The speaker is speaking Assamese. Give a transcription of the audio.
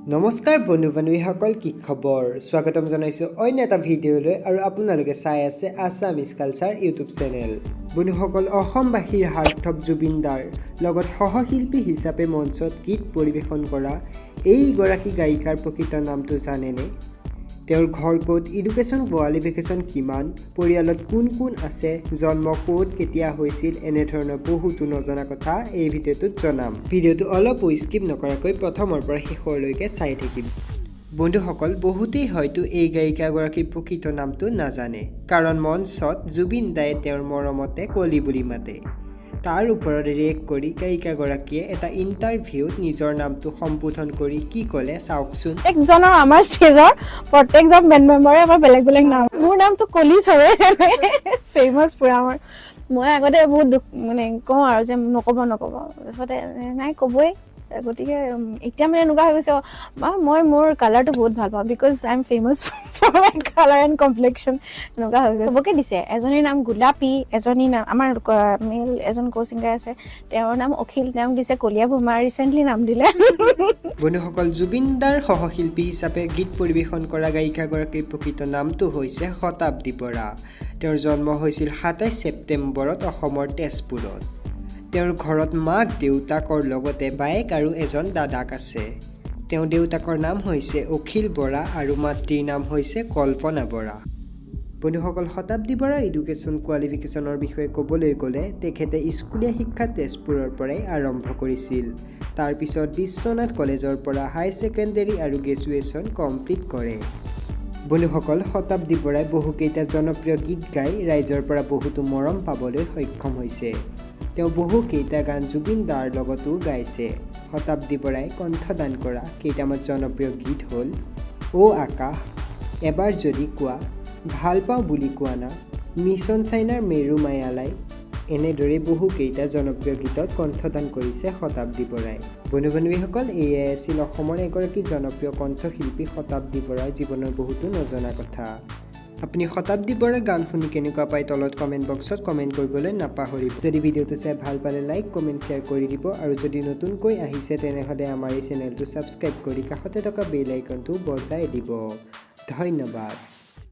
নমস্কাৰ বন্ধু-বান্ধৱীসকল কি খবৰ স্বাগতম জনাইছো অন্য এটা ভিডিঅ'লৈ আৰু আপোনালোকে চাই আছে আছামিজ কালচাৰ ইউটিউব চেনেল বন্ধুসকল অসমবাসীৰ হাৰ্টথ্ৰব জুবিন দাৰ লগত সহশিল্পী হিচাপে মঞ্চত গীত পৰিৱেশন কৰা এই গৰাকী গায়িকাৰ প্ৰকৃত নামটো জানেনে তেওঁৰ ঘৰ ক'ত এডুকেশ্যন কোৱালিফিকেশ্যন কিমান পৰিয়ালত কোন কোন আছে জন্ম ক'ত কেতিয়া হৈছিল এনে ধৰণৰ বহুতো নজনা কথা এই ভিডিঅ'টোত জনাম ভিডিঅ'টো অলপ স্কিপ নকৰাকৈ প্ৰথমৰ পৰা শেষলৈকে চাই থাকিব বন্ধুসকল বহুতেই হয়তো এই গায়িকাগৰাকীৰ প্ৰকৃত নামটো নাজানে কাৰণ মঞ্চত জুবিন দায়ে তেওঁৰ মৰমতে কলি বুলি মাতে তাৰ ওপৰত ৰিয়েক্ট কৰি গায়িকাগৰাকীয়ে এটা ইণ্টাৰভিউত নিজৰ নামটো সম্বোধন কৰি কি ক'লে চাওকচোন একজনৰ আমাৰ ষ্টেজৰ প্ৰত্যেকজন বেণ্ড মেম্বাৰে আমাৰ বেলেগ বেলেগ নাম মোৰ নামটো কলিজ হয় ফেমাছ পুৰা আমাৰ মই আগতে বহুত মানে কওঁ আৰু যে নক'ব তাৰপিছতে নাই ক'বই গতিকে এতিয়া মানে এনেকুৱা হৈ গৈছে মই মোৰ কালাৰটো বহুত ভাল পাওঁ because I am famous for my colour and complexion এনেকুৱা হৈ গৈছে চবকে দিছে এজনীৰ নাম গোলাপী এজনী নাম আমাৰ মেল এজন কো ছিংগাৰ আছে তেওঁৰ নাম অখিল তেওঁক দিছে কলীয়া ভূমা ৰিচেণ্টলি নাম দিলে বন্ধুসকল জুবিন দাৰ সহশিল্পী হিচাপে গীত পৰিৱেশন কৰা গায়িকাগৰাকীৰ প্ৰকৃত নামটো হৈছে শতাব্দী বৰা তেওঁৰ জন্ম হৈছিল ২৭ ছেপ্টেম্বৰত অসমৰ তেজপুৰত তেওঁৰ ঘৰত মাক দেউতাকৰ লগতে বায়েক আৰু এজন দাদাক আছে তেওঁ দেউতাকৰ নাম হৈছে অখিল বৰা আৰু মাতৃৰ নাম হৈছে কল্পনা বৰা বন্ধুসকল শতাব্দী বৰাৰ এডুকেশ্যন কোৱালিফিকেশ্যনৰ বিষয়ে ক'বলৈ গ'লে তেখেতে স্কুলীয়া শিক্ষা তেজপুৰৰ পৰাই আৰম্ভ কৰিছিল তাৰপিছত বিশ্বনাথ কলেজৰ পৰা হাই ছেকেণ্ডেৰী আৰু গ্ৰেজুৱেশ্যন কমপ্লিট কৰে বন্ধুসকল শতাব্দী বৰাই বহুকেইটা জনপ্ৰিয় গীত গাই ৰাইজৰ পৰা বহুতো মৰম পাবলৈ সক্ষম হৈছে তেওঁ বহুকেইটা গান জুবিন দাৰ লগতো গাইছে শতাব্দী বৰাই কণ্ঠদান কৰা কেইটামান জনপ্ৰিয় গীত হ'ল অ' আকাশ এবাৰ যদি কোৱা ভাল পাওঁ বুলি কোৱা না মিছন চাইনাৰ মেৰু মায়ালাই এনেদৰে বহুকেইটা জনপ্ৰিয় গীতত কণ্ঠদান কৰিছে শতাব্দী বৰাই বন্ধু-বান্ধৱীসকল এয়াই আছিল অসমৰ এগৰাকী জনপ্ৰিয় কণ্ঠশিল্পী শতাব্দী বৰাৰ জীৱনৰ বহুতো নজনা কথা আপুনি শতাব্দী বৰাৰ গান শুনি কেনেকুৱা পায় তলত কমেণ্ট বক্সত কমেণ্ট কৰিবলৈ নাপাহৰিব যদি ভিডিঅ'টো চাই ভাল পালে লাইক কমেণ্ট শ্বেয়াৰ কৰি দিব আৰু যদি নতুনকৈ আহিছে তেনেহ'লে আমাৰ এই চেনেলটো ছাবস্ক্ৰাইব কৰি কাষতে থকা বেল আইকনটো বজাই দিব ধন্যবাদ